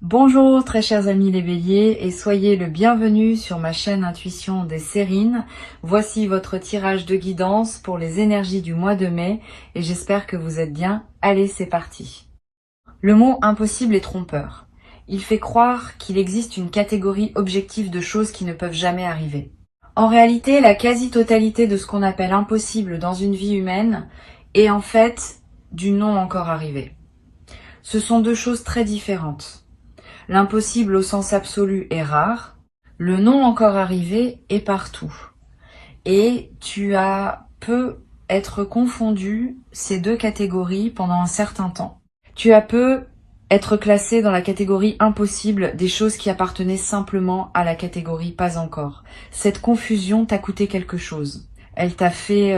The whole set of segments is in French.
Bonjour très chers amis les béliers et soyez le bienvenu sur ma chaîne Intuition des Sérines. Voici votre tirage de guidance pour les énergies du mois de mai et j'espère que vous êtes bien. Allez, c'est parti. Le mot impossible est trompeur. Il fait croire qu'il existe une catégorie objective de choses qui ne peuvent jamais arriver. En réalité, la quasi-totalité de ce qu'on appelle impossible dans une vie humaine est en fait du non encore arrivé. Ce sont deux choses très différentes. L'impossible au sens absolu est rare, le non encore arrivé est partout. Et tu as peu être confondu ces deux catégories pendant un certain temps. Tu as peu être classé dans la catégorie impossible des choses qui appartenaient simplement à la catégorie pas encore. Cette confusion t'a coûté quelque chose. Elle t'a fait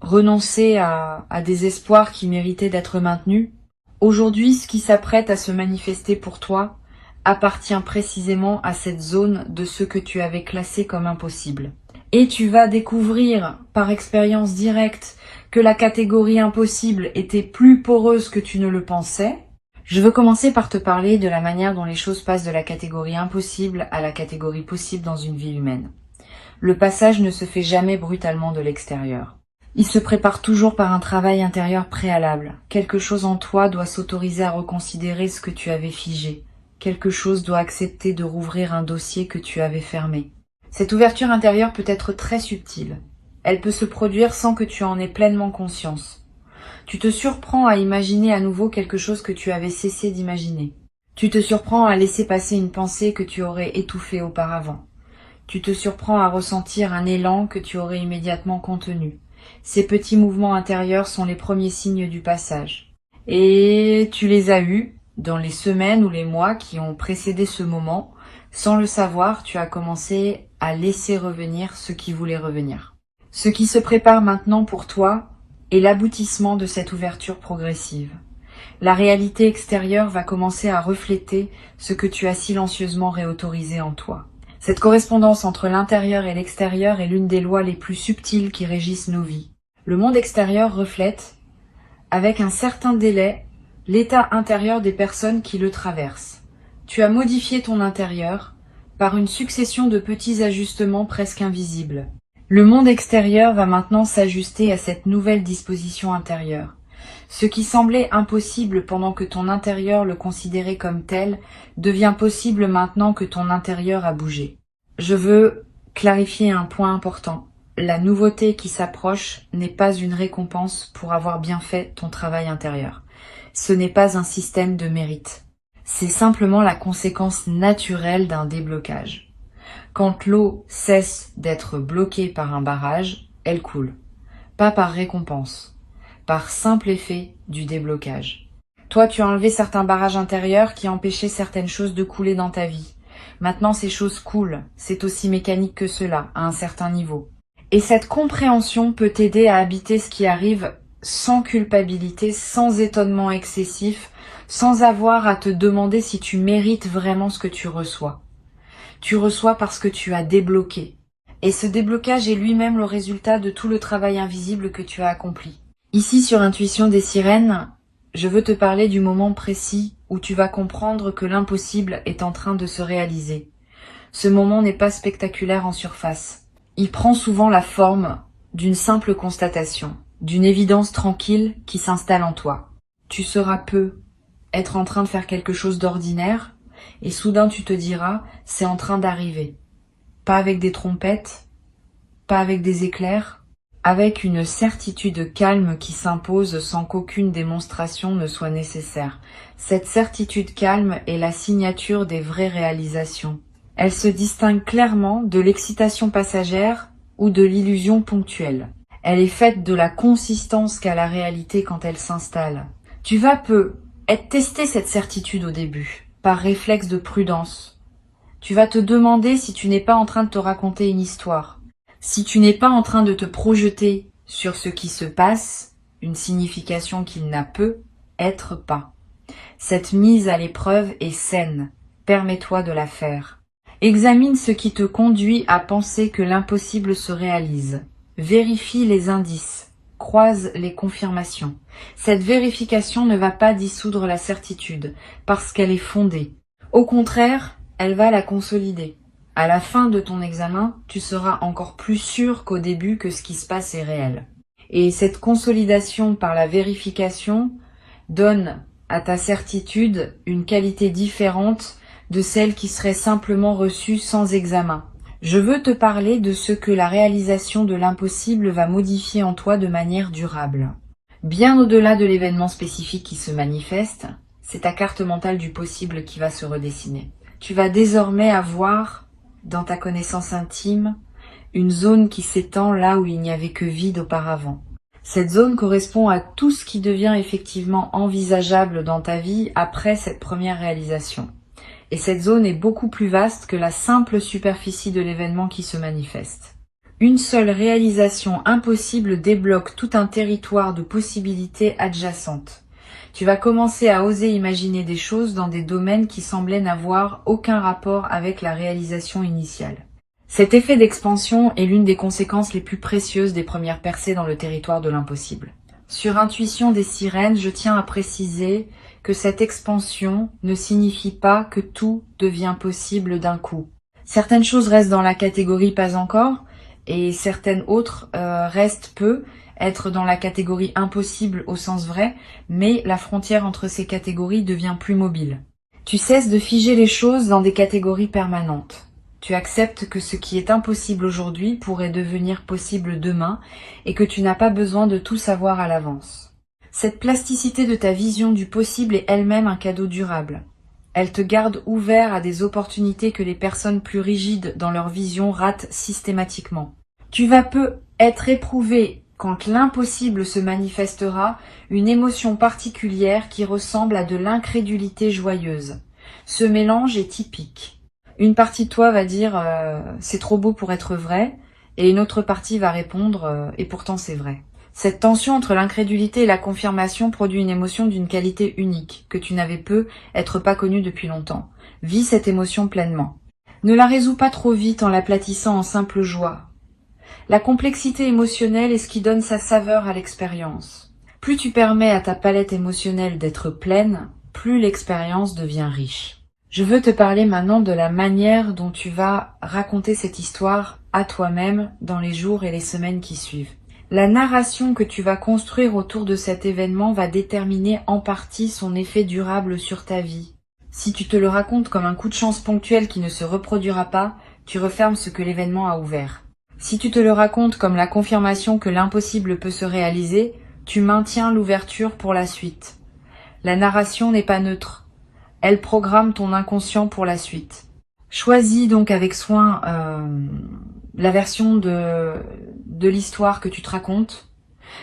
renoncer à des espoirs qui méritaient d'être maintenus. Aujourd'hui, ce qui s'apprête à se manifester pour toi appartient précisément à cette zone de ce que tu avais classé comme impossible. Et tu vas découvrir par expérience directe que la catégorie impossible était plus poreuse que tu ne le pensais. Je veux commencer par te parler de la manière dont les choses passent de la catégorie impossible à la catégorie possible dans une vie humaine. Le passage ne se fait jamais brutalement de l'extérieur. Il se prépare toujours par un travail intérieur préalable. Quelque chose en toi doit s'autoriser à reconsidérer ce que tu avais figé. Quelque chose doit accepter de rouvrir un dossier que tu avais fermé. Cette ouverture intérieure peut être très subtile. Elle peut se produire sans que tu en aies pleinement conscience. Tu te surprends à imaginer à nouveau quelque chose que tu avais cessé d'imaginer. Tu te surprends à laisser passer une pensée que tu aurais étouffée auparavant. Tu te surprends à ressentir un élan que tu aurais immédiatement contenu. Ces petits mouvements intérieurs sont les premiers signes du passage. Et tu les as eus dans les semaines ou les mois qui ont précédé ce moment. Sans le savoir, tu as commencé à laisser revenir ce qui voulait revenir. Ce qui se prépare maintenant pour toi est l'aboutissement de cette ouverture progressive. La réalité extérieure va commencer à refléter ce que tu as silencieusement réautorisé en toi. Cette correspondance entre l'intérieur et l'extérieur est l'une des lois les plus subtiles qui régissent nos vies. Le monde extérieur reflète, avec un certain délai, l'état intérieur des personnes qui le traversent. Tu as modifié ton intérieur par une succession de petits ajustements presque invisibles. Le monde extérieur va maintenant s'ajuster à cette nouvelle disposition intérieure. Ce qui semblait impossible pendant que ton intérieur le considérait comme tel devient possible maintenant que ton intérieur a bougé. Je veux clarifier un point important. La nouveauté qui s'approche n'est pas une récompense pour avoir bien fait ton travail intérieur. Ce n'est pas un système de mérite. C'est simplement la conséquence naturelle d'un déblocage. Quand l'eau cesse d'être bloquée par un barrage, elle coule. Pas par récompense, par simple effet du déblocage. Toi, tu as enlevé certains barrages intérieurs qui empêchaient certaines choses de couler dans ta vie. Maintenant, ces choses coulent. C'est aussi mécanique que cela, à un certain niveau. Et cette compréhension peut t'aider à habiter ce qui arrive sans culpabilité, sans étonnement excessif, sans avoir à te demander si tu mérites vraiment ce que tu reçois. Tu reçois parce que tu as débloqué. Et ce déblocage est lui-même le résultat de tout le travail invisible que tu as accompli. Ici, sur Intuition des Sirènes, je veux te parler du moment précis où tu vas comprendre que l'impossible est en train de se réaliser. Ce moment n'est pas spectaculaire en surface. Il prend souvent la forme d'une simple constatation, d'une évidence tranquille qui s'installe en toi. Tu sauras peu être en train de faire quelque chose d'ordinaire, et soudain tu te diras, c'est en train d'arriver. Pas avec des trompettes, pas avec des éclairs, avec une certitude calme qui s'impose sans qu'aucune démonstration ne soit nécessaire. Cette certitude calme est la signature des vraies réalisations. Elle se distingue clairement de l'excitation passagère ou de l'illusion ponctuelle. Elle est faite de la consistance qu'a la réalité quand elle s'installe. Tu vas tester cette certitude au début, par réflexe de prudence. Tu vas te demander si tu n'es pas en train de te raconter une histoire, si tu n'es pas en train de te projeter sur ce qui se passe, une signification qu'il n'a peut être pas. Cette mise à l'épreuve est saine, permets-toi de la faire. Examine ce qui te conduit à penser que l'impossible se réalise. Vérifie les indices, croise les confirmations. Cette vérification ne va pas dissoudre la certitude, parce qu'elle est fondée. Au contraire, elle va la consolider. À la fin de ton examen, tu seras encore plus sûr qu'au début que ce qui se passe est réel. Et cette consolidation par la vérification donne à ta certitude une qualité différente de celle qui serait simplement reçue sans examen. Je veux te parler de ce que la réalisation de l'impossible va modifier en toi de manière durable. Bien au-delà de l'événement spécifique qui se manifeste, c'est ta carte mentale du possible qui va se redessiner. Tu vas désormais avoir, dans ta connaissance intime, une zone qui s'étend là où il n'y avait que vide auparavant. Cette zone correspond à tout ce qui devient effectivement envisageable dans ta vie après cette première réalisation. Et cette zone est beaucoup plus vaste que la simple superficie de l'événement qui se manifeste. Une seule réalisation impossible débloque tout un territoire de possibilités adjacentes. Tu vas commencer à oser imaginer des choses dans des domaines qui semblaient n'avoir aucun rapport avec la réalisation initiale. Cet effet d'expansion est l'une des conséquences les plus précieuses des premières percées dans le territoire de l'impossible. Sur Intuition des Sirènes, je tiens à préciser que cette expansion ne signifie pas que tout devient possible d'un coup. Certaines choses restent dans la catégorie pas encore, et certaines autres peuvent être dans la catégorie impossible au sens vrai, mais la frontière entre ces catégories devient plus mobile. Tu cesses de figer les choses dans des catégories permanentes. Tu acceptes que ce qui est impossible aujourd'hui pourrait devenir possible demain et que tu n'as pas besoin de tout savoir à l'avance. Cette plasticité de ta vision du possible est elle-même un cadeau durable. Elle te garde ouvert à des opportunités que les personnes plus rigides dans leur vision ratent systématiquement. Tu vas peu être éprouvé quand l'impossible se manifestera, une émotion particulière qui ressemble à de l'incrédulité joyeuse. Ce mélange est typique. Une partie de toi va dire c'est trop beau pour être vrai, et une autre partie va répondre et pourtant c'est vrai. Cette tension entre l'incrédulité et la confirmation produit une émotion d'une qualité unique, que tu n'avais être pas connue depuis longtemps. Vis cette émotion pleinement. Ne la résous pas trop vite en l'aplatissant en simple joie. La complexité émotionnelle est ce qui donne sa saveur à l'expérience. Plus tu permets à ta palette émotionnelle d'être pleine, plus l'expérience devient riche. Je veux te parler maintenant de la manière dont tu vas raconter cette histoire à toi-même dans les jours et les semaines qui suivent. La narration que tu vas construire autour de cet événement va déterminer en partie son effet durable sur ta vie. Si tu te le racontes comme un coup de chance ponctuel qui ne se reproduira pas, tu refermes ce que l'événement a ouvert. Si tu te le racontes comme la confirmation que l'impossible peut se réaliser, tu maintiens l'ouverture pour la suite. La narration n'est pas neutre. Elle programme ton inconscient pour la suite. Choisis donc avec soin la version de l'histoire que tu te racontes.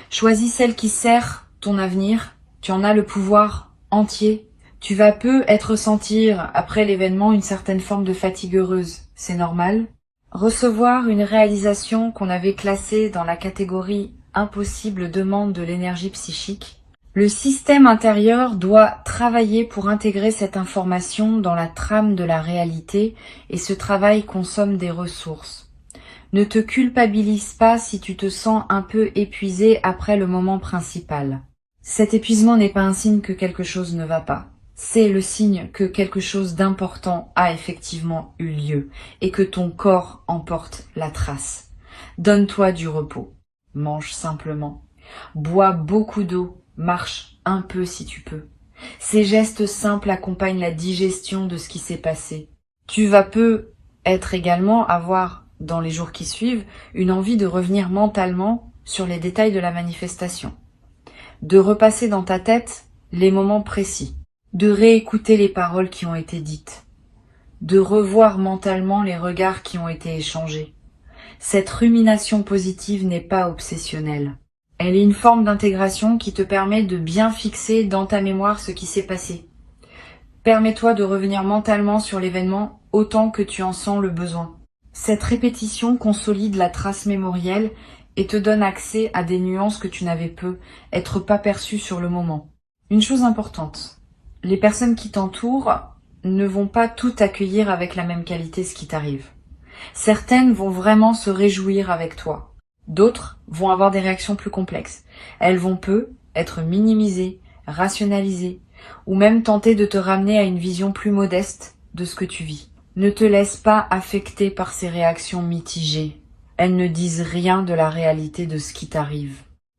Choisis celle qui sert ton avenir. Tu en as le pouvoir entier. Tu vas ressentir après l'événement une certaine forme de fatigue heureuse. C'est normal. Recevoir une réalisation qu'on avait classée dans la catégorie impossible demande de l'énergie psychique. Le système intérieur doit travailler pour intégrer cette information dans la trame de la réalité et ce travail consomme des ressources. Ne te culpabilise pas si tu te sens un peu épuisé après le moment principal. Cet épuisement n'est pas un signe que quelque chose ne va pas. C'est le signe que quelque chose d'important a effectivement eu lieu et que ton corps en porte la trace. Donne-toi du repos. Mange simplement. Bois beaucoup d'eau. Marche un peu si tu peux. Ces gestes simples accompagnent la digestion de ce qui s'est passé. Tu vas être également avoir, dans les jours qui suivent, une envie de revenir mentalement sur les détails de la manifestation. De repasser dans ta tête les moments précis. De réécouter les paroles qui ont été dites. De revoir mentalement les regards qui ont été échangés. Cette rumination positive n'est pas obsessionnelle. Elle est une forme d'intégration qui te permet de bien fixer dans ta mémoire ce qui s'est passé. Permets-toi de revenir mentalement sur l'événement autant que tu en sens le besoin. Cette répétition consolide la trace mémorielle et te donne accès à des nuances que tu n'avais pas perçues sur le moment. Une chose importante, les personnes qui t'entourent ne vont pas tout accueillir avec la même qualité ce qui t'arrive. Certaines vont vraiment se réjouir avec toi. D'autres vont avoir des réactions plus complexes. Elles vont être minimisées, rationalisées, ou même tenter de te ramener à une vision plus modeste de ce que tu vis. Ne te laisse pas affecter par ces réactions mitigées. Elles ne disent rien de la réalité de ce qui t'arrive.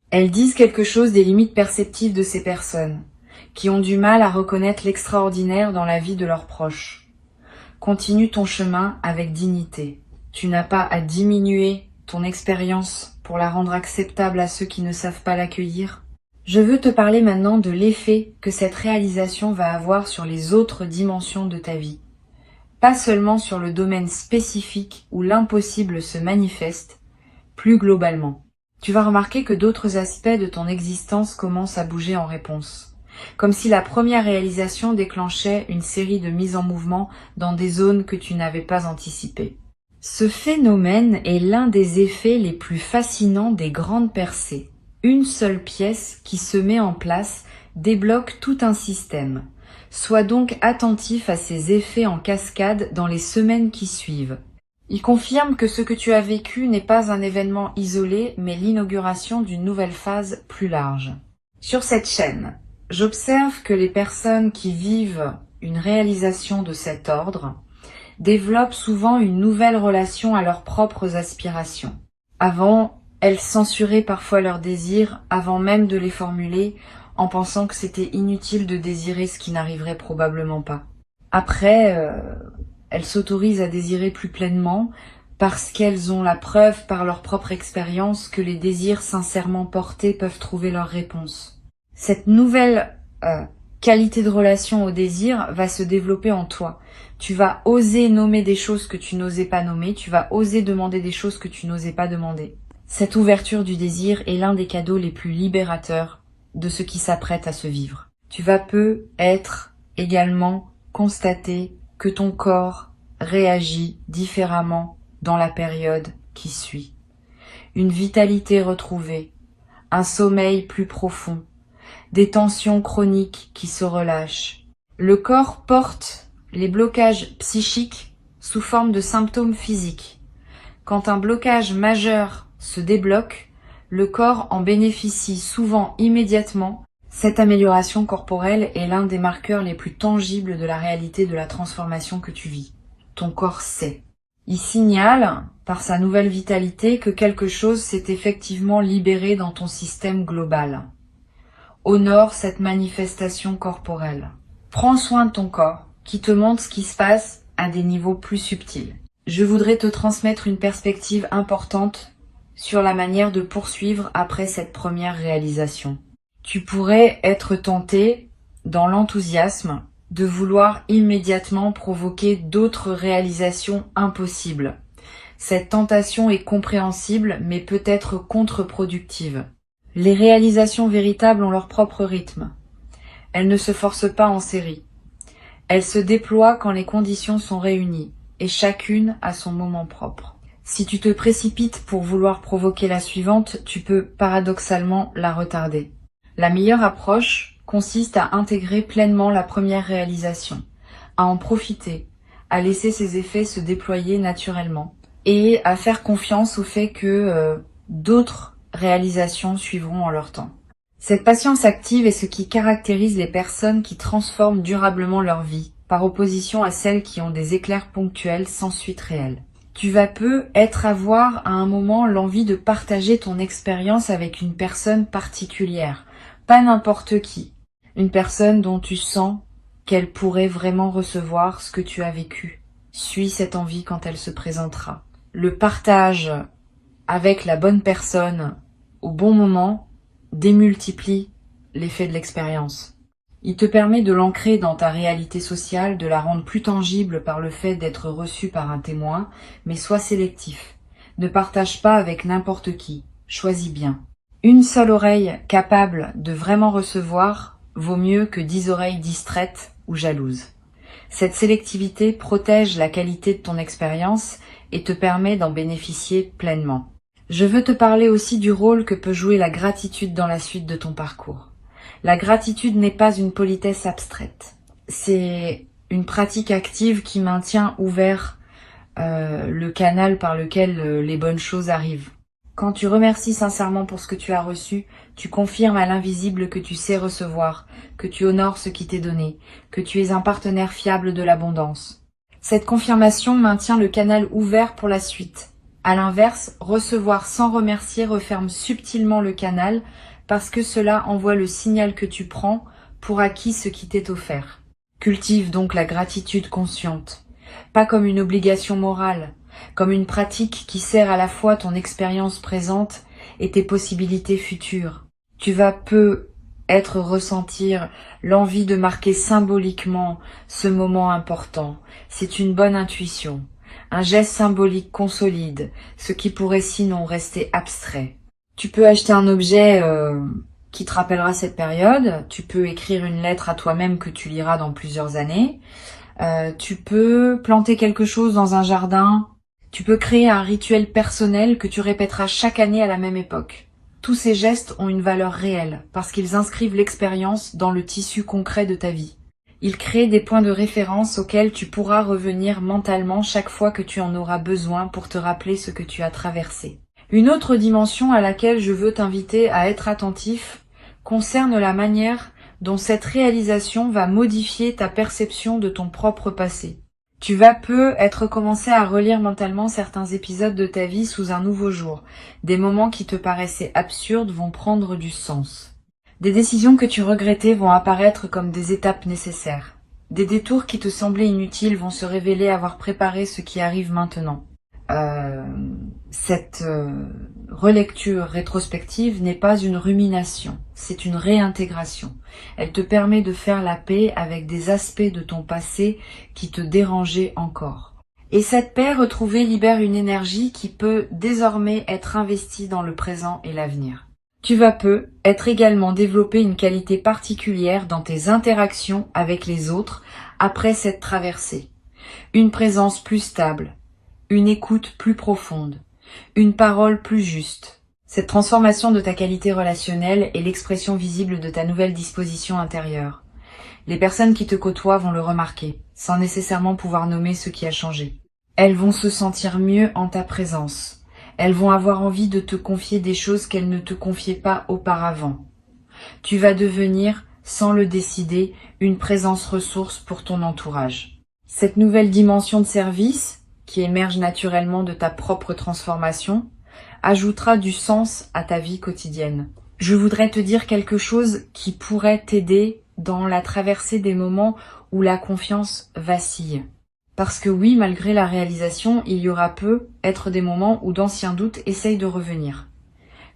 Elles disent quelque chose des limites perceptives de ces personnes, qui ont du mal à reconnaître l'extraordinaire dans la vie de leurs proches. Continue ton chemin avec dignité. Tu n'as pas à diminuer ton expérience pour la rendre acceptable à ceux qui ne savent pas l'accueillir. Je veux te parler maintenant de l'effet que cette réalisation va avoir sur les autres dimensions de ta vie. Pas seulement sur le domaine spécifique où l'impossible se manifeste, plus globalement. Tu vas remarquer que d'autres aspects de ton existence commencent à bouger en réponse. Comme si la première réalisation déclenchait une série de mises en mouvement dans des zones que tu n'avais pas anticipées. Ce phénomène est l'un des effets les plus fascinants des grandes percées. Une seule pièce qui se met en place débloque tout un système. Sois donc attentif à ces effets en cascade dans les semaines qui suivent. Il confirme que ce que tu as vécu n'est pas un événement isolé, mais l'inauguration d'une nouvelle phase plus large. Sur cette chaîne, j'observe que les personnes qui vivent une réalisation de cet ordre développent souvent une nouvelle relation à leurs propres aspirations. Avant, elles censuraient parfois leurs désirs avant même de les formuler, en pensant que c'était inutile de désirer ce qui n'arriverait probablement pas. Après, elles s'autorisent à désirer plus pleinement parce qu'elles ont la preuve par leur propre expérience que les désirs sincèrement portés peuvent trouver leur réponse. Cette nouvelle qualité de relation au désir va se développer en toi. Tu vas oser nommer des choses que tu n'osais pas nommer, tu vas oser demander des choses que tu n'osais pas demander. Cette ouverture du désir est l'un des cadeaux les plus libérateurs de ce qui s'apprête à se vivre. Tu vas peut-être également constater que ton corps réagit différemment dans la période qui suit. Une vitalité retrouvée, un sommeil plus profond, des tensions chroniques qui se relâchent. Le corps porte les blocages psychiques sous forme de symptômes physiques. Quand un blocage majeur se débloque, le corps en bénéficie souvent immédiatement. Cette amélioration corporelle est l'un des marqueurs les plus tangibles de la réalité de la transformation que tu vis. Ton corps sait. Il signale, par sa nouvelle vitalité, que quelque chose s'est effectivement libéré dans ton système global. Honore cette manifestation corporelle. Prends soin de ton corps, qui te montre ce qui se passe à des niveaux plus subtils. Je voudrais te transmettre une perspective importante sur la manière de poursuivre après cette première réalisation. Tu pourrais être tenté, dans l'enthousiasme, de vouloir immédiatement provoquer d'autres réalisations impossibles. Cette tentation est compréhensible, mais peut être contre-productive. Les réalisations véritables ont leur propre rythme. Elles ne se forcent pas en série. Elles se déploient quand les conditions sont réunies, et chacune a son moment propre. Si tu te précipites pour vouloir provoquer la suivante, tu peux paradoxalement la retarder. La meilleure approche consiste à intégrer pleinement la première réalisation, à en profiter, à laisser ses effets se déployer naturellement et à faire confiance au fait que d'autres réalisations suivront en leur temps. Cette patience active est ce qui caractérise les personnes qui transforment durablement leur vie, par opposition à celles qui ont des éclairs ponctuels sans suite réelle. Tu vas peut-être avoir à un moment l'envie de partager ton expérience avec une personne particulière, pas n'importe qui, une personne dont tu sens qu'elle pourrait vraiment recevoir ce que tu as vécu. Suis cette envie quand elle se présentera. Le partage avec la bonne personne au bon moment démultiplie l'effet de l'expérience. Il te permet de l'ancrer dans ta réalité sociale, de la rendre plus tangible par le fait d'être reçu par un témoin, mais sois sélectif. Ne partage pas avec n'importe qui. Choisis bien. Une seule oreille capable de vraiment recevoir vaut mieux que 10 oreilles distraites ou jalouses. Cette sélectivité protège la qualité de ton expérience et te permet d'en bénéficier pleinement. Je veux te parler aussi du rôle que peut jouer la gratitude dans la suite de ton parcours. La gratitude n'est pas une politesse abstraite. C'est une pratique active qui maintient ouvert le canal par lequel les bonnes choses arrivent. Quand tu remercies sincèrement pour ce que tu as reçu, tu confirmes à l'invisible que tu sais recevoir, que tu honores ce qui t'est donné, que tu es un partenaire fiable de l'abondance. Cette confirmation maintient le canal ouvert pour la suite. À l'inverse, recevoir sans remercier referme subtilement le canal parce que cela envoie le signal que tu prends pour acquis ce qui t'est offert. Cultive donc la gratitude consciente, pas comme une obligation morale, comme une pratique qui sert à la fois ton expérience présente et tes possibilités futures. Tu vas ressentir l'envie de marquer symboliquement ce moment important. C'est une bonne intuition. Un geste symbolique consolide ce qui pourrait sinon rester abstrait. Tu peux acheter un objet qui te rappellera cette période. Tu peux écrire une lettre à toi-même que tu liras dans plusieurs années. Tu peux planter quelque chose dans un jardin. Tu peux créer un rituel personnel que tu répéteras chaque année à la même époque. Tous ces gestes ont une valeur réelle parce qu'ils inscrivent l'expérience dans le tissu concret de ta vie. Ils créent des points de référence auxquels tu pourras revenir mentalement chaque fois que tu en auras besoin pour te rappeler ce que tu as traversé. Une autre dimension à laquelle je veux t'inviter à être attentif concerne la manière dont cette réalisation va modifier ta perception de ton propre passé. Tu vas commencer à relire mentalement certains épisodes de ta vie sous un nouveau jour. Des moments qui te paraissaient absurdes vont prendre du sens. Des décisions que tu regrettais vont apparaître comme des étapes nécessaires. Des détours qui te semblaient inutiles vont se révéler avoir préparé ce qui arrive maintenant. Cette relecture rétrospective n'est pas une rumination, c'est une réintégration. Elle te permet de faire la paix avec des aspects de ton passé qui te dérangeaient encore. Et cette paix retrouvée libère une énergie qui peut désormais être investie dans le présent et l'avenir. Tu vas être également développer une qualité particulière dans tes interactions avec les autres après cette traversée. Une présence plus stable, une écoute plus profonde, une parole plus juste. Cette transformation de ta qualité relationnelle est l'expression visible de ta nouvelle disposition intérieure. Les personnes qui te côtoient vont le remarquer, sans nécessairement pouvoir nommer ce qui a changé. Elles vont se sentir mieux en ta présence. Elles vont avoir envie de te confier des choses qu'elles ne te confiaient pas auparavant. Tu vas devenir, sans le décider, une présence ressource pour ton entourage. Cette nouvelle dimension de service, qui émerge naturellement de ta propre transformation, ajoutera du sens à ta vie quotidienne. Je voudrais te dire quelque chose qui pourrait t'aider dans la traversée des moments où la confiance vacille. Parce que oui, malgré la réalisation, il y aura être des moments où d'anciens doutes essayent de revenir.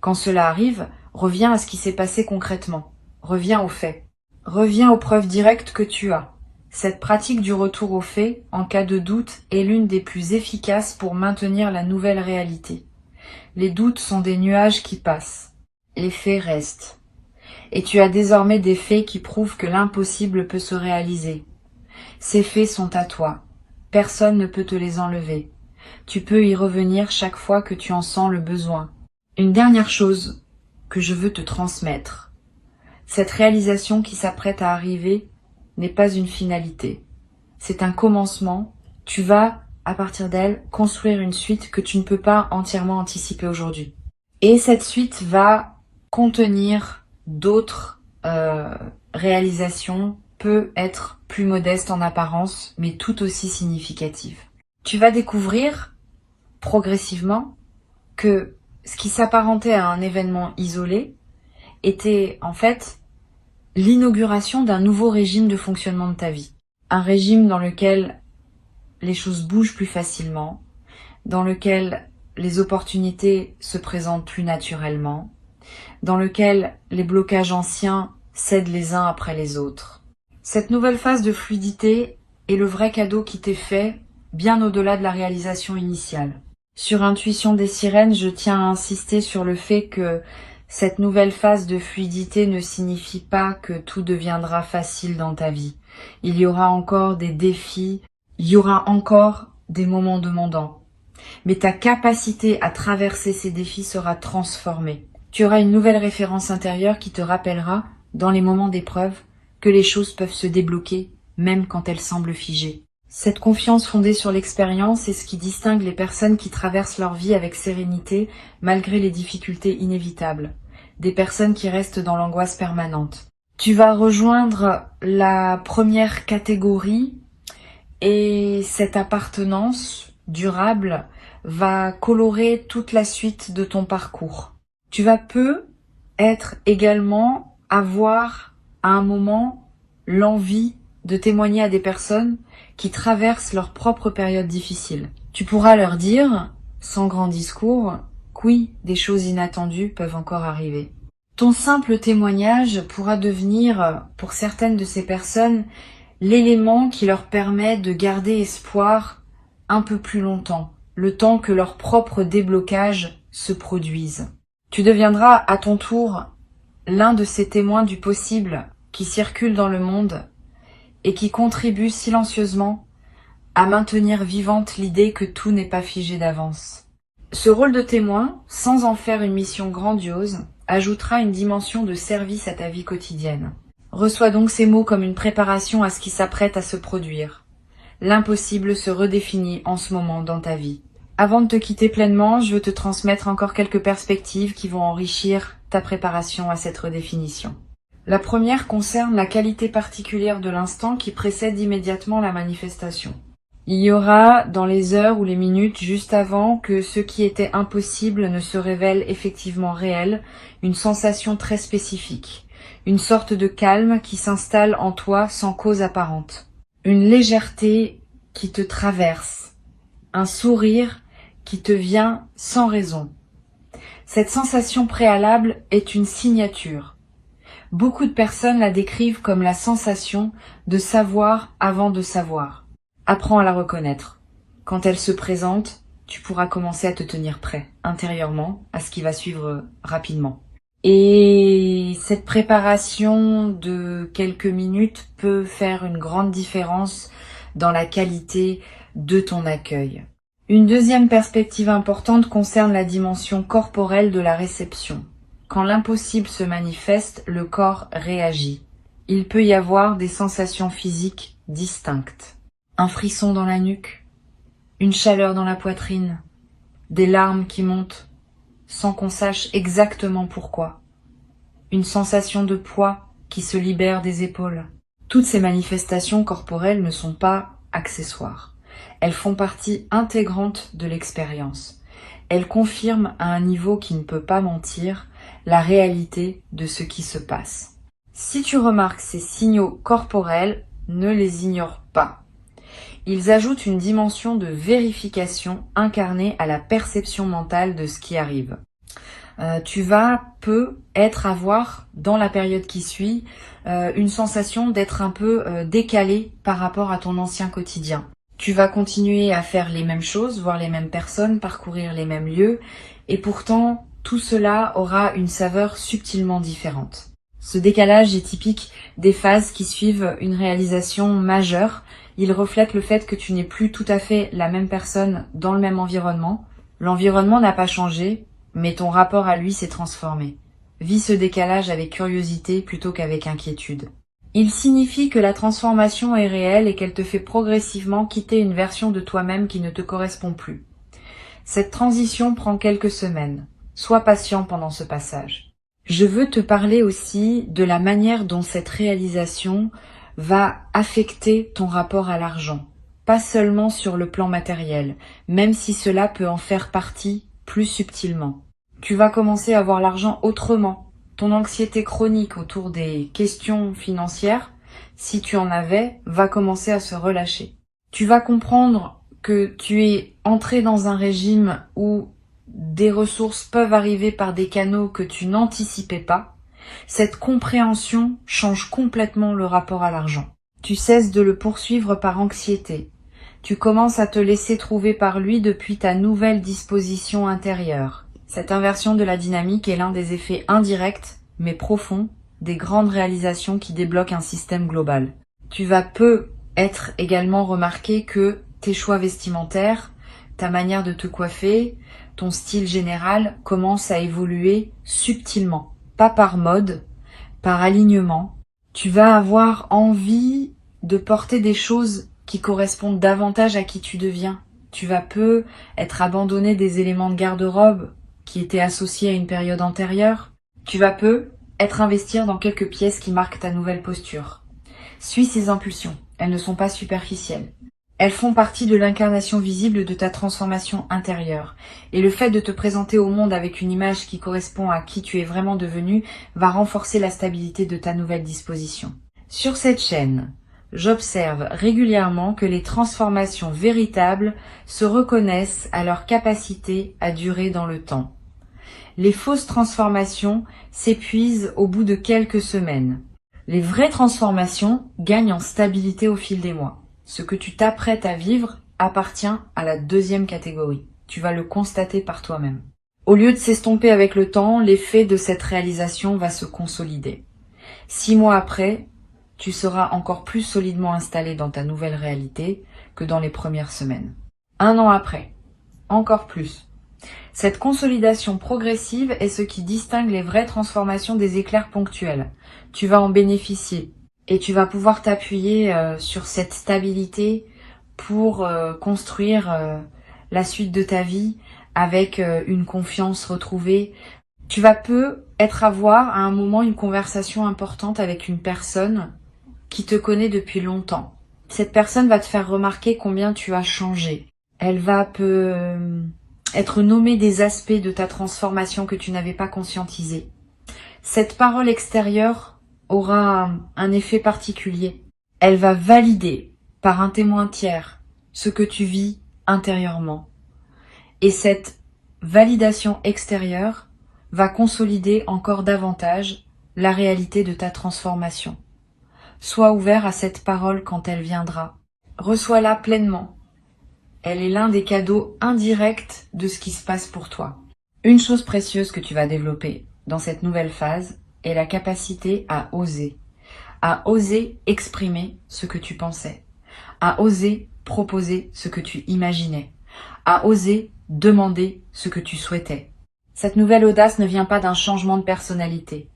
Quand cela arrive, reviens à ce qui s'est passé concrètement. Reviens aux faits. Reviens aux preuves directes que tu as. Cette pratique du retour aux faits, en cas de doute, est l'une des plus efficaces pour maintenir la nouvelle réalité. Les doutes sont des nuages qui passent. Les faits restent. Et tu as désormais des faits qui prouvent que l'impossible peut se réaliser. Ces faits sont à toi. Personne ne peut te les enlever. Tu peux y revenir chaque fois que tu en sens le besoin. Une dernière chose que je veux te transmettre. Cette réalisation qui s'apprête à arriver n'est pas une finalité. C'est un commencement. Tu vas, à partir d'elle, construire une suite que tu ne peux pas entièrement anticiper aujourd'hui. Et cette suite va contenir d'autres réalisations, peut être plus modestes en apparence, mais tout aussi significatives. Tu vas découvrir progressivement que ce qui s'apparentait à un événement isolé était en fait l'inauguration d'un nouveau régime de fonctionnement de ta vie. Un régime dans lequel les choses bougent plus facilement, dans lequel les opportunités se présentent plus naturellement, dans lequel les blocages anciens cèdent les uns après les autres. Cette nouvelle phase de fluidité est le vrai cadeau qui t'est fait, bien au-delà de la réalisation initiale. Sur Intuition des Sirènes, je tiens à insister sur le fait que cette nouvelle phase de fluidité ne signifie pas que tout deviendra facile dans ta vie. Il y aura encore des défis, il y aura encore des moments demandants. Mais ta capacité à traverser ces défis sera transformée. Tu auras une nouvelle référence intérieure qui te rappellera, dans les moments d'épreuve, que les choses peuvent se débloquer, même quand elles semblent figées. Cette confiance fondée sur l'expérience est ce qui distingue les personnes qui traversent leur vie avec sérénité malgré les difficultés inévitables. Des personnes qui restent dans l'angoisse permanente. Tu vas rejoindre la première catégorie Et cette appartenance durable va colorer toute la suite de ton parcours. Tu vas être également avoir à un moment l'envie de témoigner à des personnes qui traversent leur propre période difficile. Tu pourras leur dire, sans grand discours, que oui, des choses inattendues peuvent encore arriver. Ton simple témoignage pourra devenir, pour certaines de ces personnes, l'élément qui leur permet de garder espoir un peu plus longtemps, le temps que leur propre déblocage se produise. Tu deviendras à ton tour l'un de ces témoins du possible qui circulent dans le monde et qui contribuent silencieusement à maintenir vivante l'idée que tout n'est pas figé d'avance. Ce rôle de témoin, sans en faire une mission grandiose, ajoutera une dimension de service à ta vie quotidienne. Reçois donc ces mots comme une préparation à ce qui s'apprête à se produire. L'impossible se redéfinit en ce moment dans ta vie. Avant de te quitter pleinement, je veux te transmettre encore quelques perspectives qui vont enrichir ta préparation à cette redéfinition. La première concerne la qualité particulière de l'instant qui précède immédiatement la manifestation. Il y aura, dans les heures ou les minutes juste avant que ce qui était impossible ne se révèle effectivement réel, une sensation très spécifique, une sorte de calme qui s'installe en toi sans cause apparente, une légèreté qui te traverse, un sourire qui te vient sans raison. Cette sensation préalable est une signature. Beaucoup de personnes la décrivent comme la sensation de savoir avant de savoir. Apprends à la reconnaître. Quand elle se présente, tu pourras commencer à te tenir prêt, intérieurement, à ce qui va suivre rapidement. Et cette préparation de quelques minutes peut faire une grande différence dans la qualité de ton accueil. Une deuxième perspective importante concerne la dimension corporelle de la réception. Quand l'impossible se manifeste, le corps réagit. Il peut y avoir des sensations physiques distinctes. Un frisson dans la nuque, une chaleur dans la poitrine, des larmes qui montent, sans qu'on sache exactement pourquoi. Une sensation de poids qui se libère des épaules. Toutes ces manifestations corporelles ne sont pas accessoires. Elles font partie intégrante de l'expérience. Elles confirment à un niveau qui ne peut pas mentir la réalité de ce qui se passe. Si tu remarques ces signaux corporels, ne les ignore pas. Ils ajoutent une dimension de vérification incarnée à la perception mentale de ce qui arrive. Tu vas avoir, dans la période qui suit, une sensation d'être un peu décalé par rapport à ton ancien quotidien. Tu vas continuer à faire les mêmes choses, voir les mêmes personnes, parcourir les mêmes lieux, et pourtant, tout cela aura une saveur subtilement différente. Ce décalage est typique des phases qui suivent une réalisation majeure. Il reflète le fait que tu n'es plus tout à fait la même personne dans le même environnement. L'environnement n'a pas changé, mais ton rapport à lui s'est transformé. Vis ce décalage avec curiosité plutôt qu'avec inquiétude. Il signifie que la transformation est réelle et qu'elle te fait progressivement quitter une version de toi-même qui ne te correspond plus. Cette transition prend quelques semaines. Sois patient pendant ce passage. Je veux te parler aussi de la manière dont cette réalisation va affecter ton rapport à l'argent. Pas seulement sur le plan matériel, même si cela peut en faire partie plus subtilement. Tu vas commencer à voir l'argent autrement. Ton anxiété chronique autour des questions financières, si tu en avais, va commencer à se relâcher. Tu vas comprendre que tu es entré dans un régime où des ressources peuvent arriver par des canaux que tu n'anticipais pas. Cette compréhension change complètement le rapport à l'argent. Tu cesses de le poursuivre par anxiété. Tu commences à te laisser trouver par lui depuis ta nouvelle disposition intérieure. Cette inversion de la dynamique est l'un des effets indirects, mais profonds, des grandes réalisations qui débloquent un système global. Tu vas être également remarqué que tes choix vestimentaires, ta manière de te coiffer, ton style général commence à évoluer subtilement, pas par mode, par alignement. Tu vas avoir envie de porter des choses qui correspondent davantage à qui tu deviens. Tu vas être abandonné des éléments de garde-robe qui étaient associés à une période antérieure. Tu vas être investir dans quelques pièces qui marquent ta nouvelle posture. Suis ces impulsions, elles ne sont pas superficielles. Elles font partie de l'incarnation visible de ta transformation intérieure. Et le fait de te présenter au monde avec une image qui correspond à qui tu es vraiment devenu va renforcer la stabilité de ta nouvelle disposition. Sur cette chaîne, j'observe régulièrement que les transformations véritables se reconnaissent à leur capacité à durer dans le temps. Les fausses transformations s'épuisent au bout de quelques semaines. Les vraies transformations gagnent en stabilité au fil des mois. Ce que tu t'apprêtes à vivre appartient à la deuxième catégorie. Tu vas le constater par toi-même. Au lieu de s'estomper avec le temps, l'effet de cette réalisation va se consolider. 6 mois après, tu seras encore plus solidement installé dans ta nouvelle réalité que dans les premières semaines. 1 an après, encore plus. Cette consolidation progressive est ce qui distingue les vraies transformations des éclairs ponctuels. Tu vas en bénéficier et tu vas pouvoir t'appuyer sur cette stabilité pour construire la suite de ta vie avec une confiance retrouvée. Tu vas peut-être avoir à un moment une conversation importante avec une personne qui te connaît depuis longtemps. Cette personne va te faire remarquer combien tu as changé. Elle va être nommée des aspects de ta transformation que tu n'avais pas conscientisés. Cette parole extérieure aura un effet particulier. Elle va valider par un témoin tiers ce que tu vis intérieurement. Et cette validation extérieure va consolider encore davantage la réalité de ta transformation. Sois ouvert à cette parole quand elle viendra. Reçois-la pleinement. Elle est l'un des cadeaux indirects de ce qui se passe pour toi. Une chose précieuse que tu vas développer dans cette nouvelle phase est la capacité à oser exprimer ce que tu pensais, à oser proposer ce que tu imaginais, à oser demander ce que tu souhaitais. Cette nouvelle audace ne vient pas d'un changement de personnalité.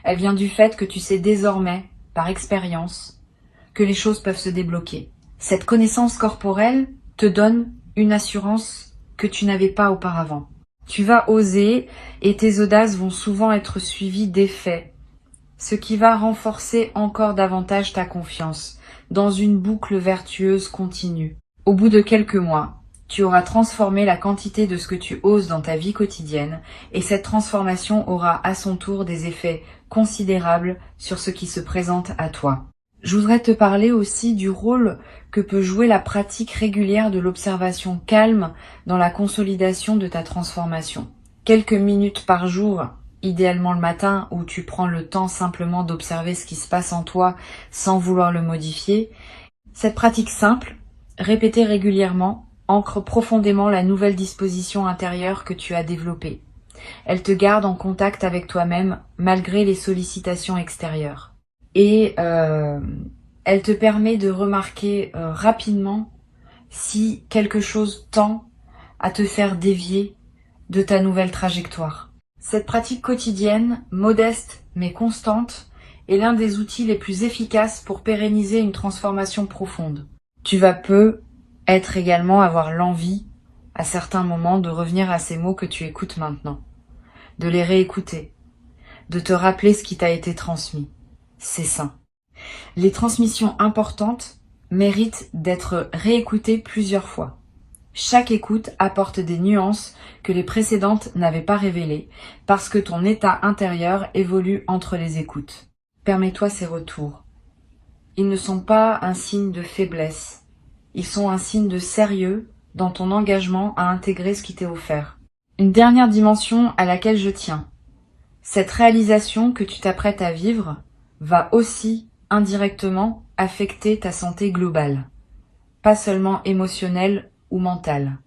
Elle vient du fait que tu sais désormais, par expérience, que les choses peuvent se débloquer. Cette connaissance corporelle te donne une assurance que tu n'avais pas auparavant. Tu vas oser et tes audaces vont souvent être suivies d'effets, ce qui va renforcer encore davantage ta confiance dans une boucle vertueuse continue. Au bout de quelques mois, tu auras transformé la quantité de ce que tu oses dans ta vie quotidienne et cette transformation aura à son tour des effets considérables sur ce qui se présente à toi. Je voudrais te parler aussi du rôle que peut jouer la pratique régulière de l'observation calme dans la consolidation de ta transformation. Quelques minutes par jour, idéalement le matin, où tu prends le temps simplement d'observer ce qui se passe en toi sans vouloir le modifier. Cette pratique simple, répétée régulièrement, ancre profondément la nouvelle disposition intérieure que tu as développée. Elle te garde en contact avec toi-même malgré les sollicitations extérieures. Et elle te permet de remarquer rapidement si quelque chose tend à te faire dévier de ta nouvelle trajectoire. Cette pratique quotidienne, modeste mais constante, est l'un des outils les plus efficaces pour pérenniser une transformation profonde. Tu vas peut-être également avoir l'envie, à certains moments, de revenir à ces mots que tu écoutes maintenant, de les réécouter, de te rappeler ce qui t'a été transmis. C'est sain. Les transmissions importantes méritent d'être réécoutées plusieurs fois. Chaque écoute apporte des nuances que les précédentes n'avaient pas révélées parce que ton état intérieur évolue entre les écoutes. Permets-toi ces retours. Ils ne sont pas un signe de faiblesse. Ils sont un signe de sérieux dans ton engagement à intégrer ce qui t'est offert. Une dernière dimension à laquelle je tiens. Cette réalisation que tu t'apprêtes à vivre va aussi indirectement affecter ta santé globale. Pas seulement émotionnelle ou mentale,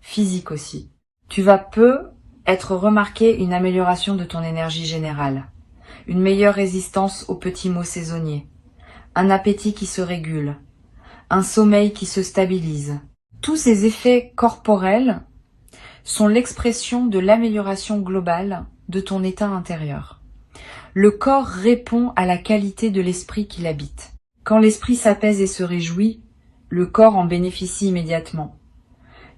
physique aussi. Tu vas peut-être remarquer une amélioration de ton énergie générale, une meilleure résistance aux petits maux saisonniers, un appétit qui se régule, un sommeil qui se stabilise. Tous ces effets corporels sont l'expression de l'amélioration globale de ton état intérieur. Le corps répond à la qualité de l'esprit qui l'habite. Quand l'esprit s'apaise et se réjouit, le corps en bénéficie immédiatement.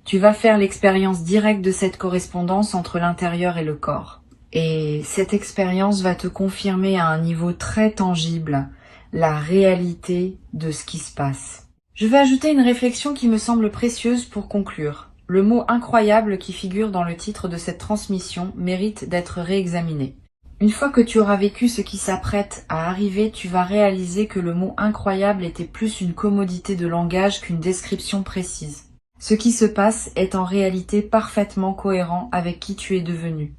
Tu vas faire l'expérience directe de cette correspondance entre l'intérieur et le corps. Et cette expérience va te confirmer à un niveau très tangible la réalité de ce qui se passe. Je vais ajouter une réflexion qui me semble précieuse pour conclure. Le mot incroyable qui figure dans le titre de cette transmission mérite d'être réexaminé. Une fois que tu auras vécu ce qui s'apprête à arriver, tu vas réaliser que le mot incroyable était plus une commodité de langage qu'une description précise. Ce qui se passe est en réalité parfaitement cohérent avec qui tu es devenu.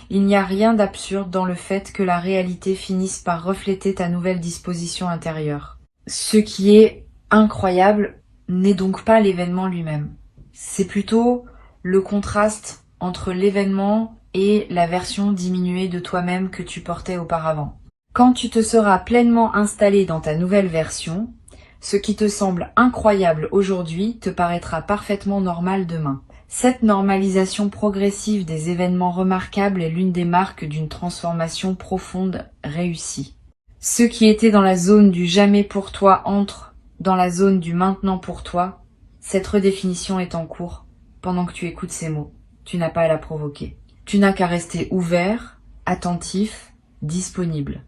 Il n'y a rien d'absurde dans le fait que la réalité finisse par refléter ta nouvelle disposition intérieure. Ce qui est incroyable n'est donc pas l'événement lui-même. C'est plutôt le contraste entre l'événement et la version diminuée de toi-même que tu portais auparavant. Quand tu te seras pleinement installé dans ta nouvelle version, ce qui te semble incroyable aujourd'hui te paraîtra parfaitement normal demain. Cette normalisation progressive des événements remarquables est l'une des marques d'une transformation profonde réussie. Ce qui était dans la zone du jamais pour toi entre dans la zone du maintenant pour toi. Cette redéfinition est en cours pendant que tu écoutes ces mots. Tu n'as pas à la provoquer. Tu n'as qu'à rester ouvert, attentif, disponible.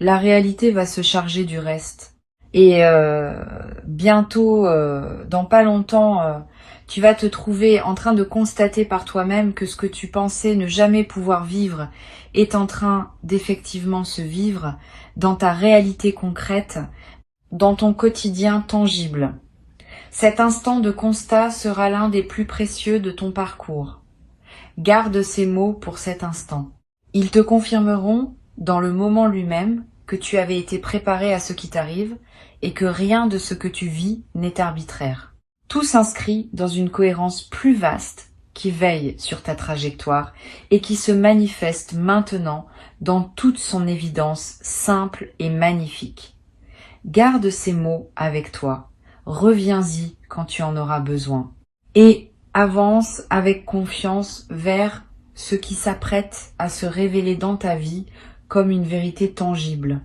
La réalité va se charger du reste. Et bientôt, dans pas longtemps, tu vas te trouver en train de constater par toi-même que ce que tu pensais ne jamais pouvoir vivre est en train d'effectivement se vivre dans ta réalité concrète, dans ton quotidien tangible. Cet instant de constat sera l'un des plus précieux de ton parcours. Garde ces mots pour cet instant. Ils te confirmeront, dans le moment lui-même, que tu avais été préparé à ce qui t'arrive et que rien de ce que tu vis n'est arbitraire. Tout s'inscrit dans une cohérence plus vaste qui veille sur ta trajectoire et qui se manifeste maintenant dans toute son évidence simple et magnifique. Garde ces mots avec toi. Reviens-y quand tu en auras besoin. Et avance avec confiance vers ce qui s'apprête à se révéler dans ta vie comme une vérité tangible.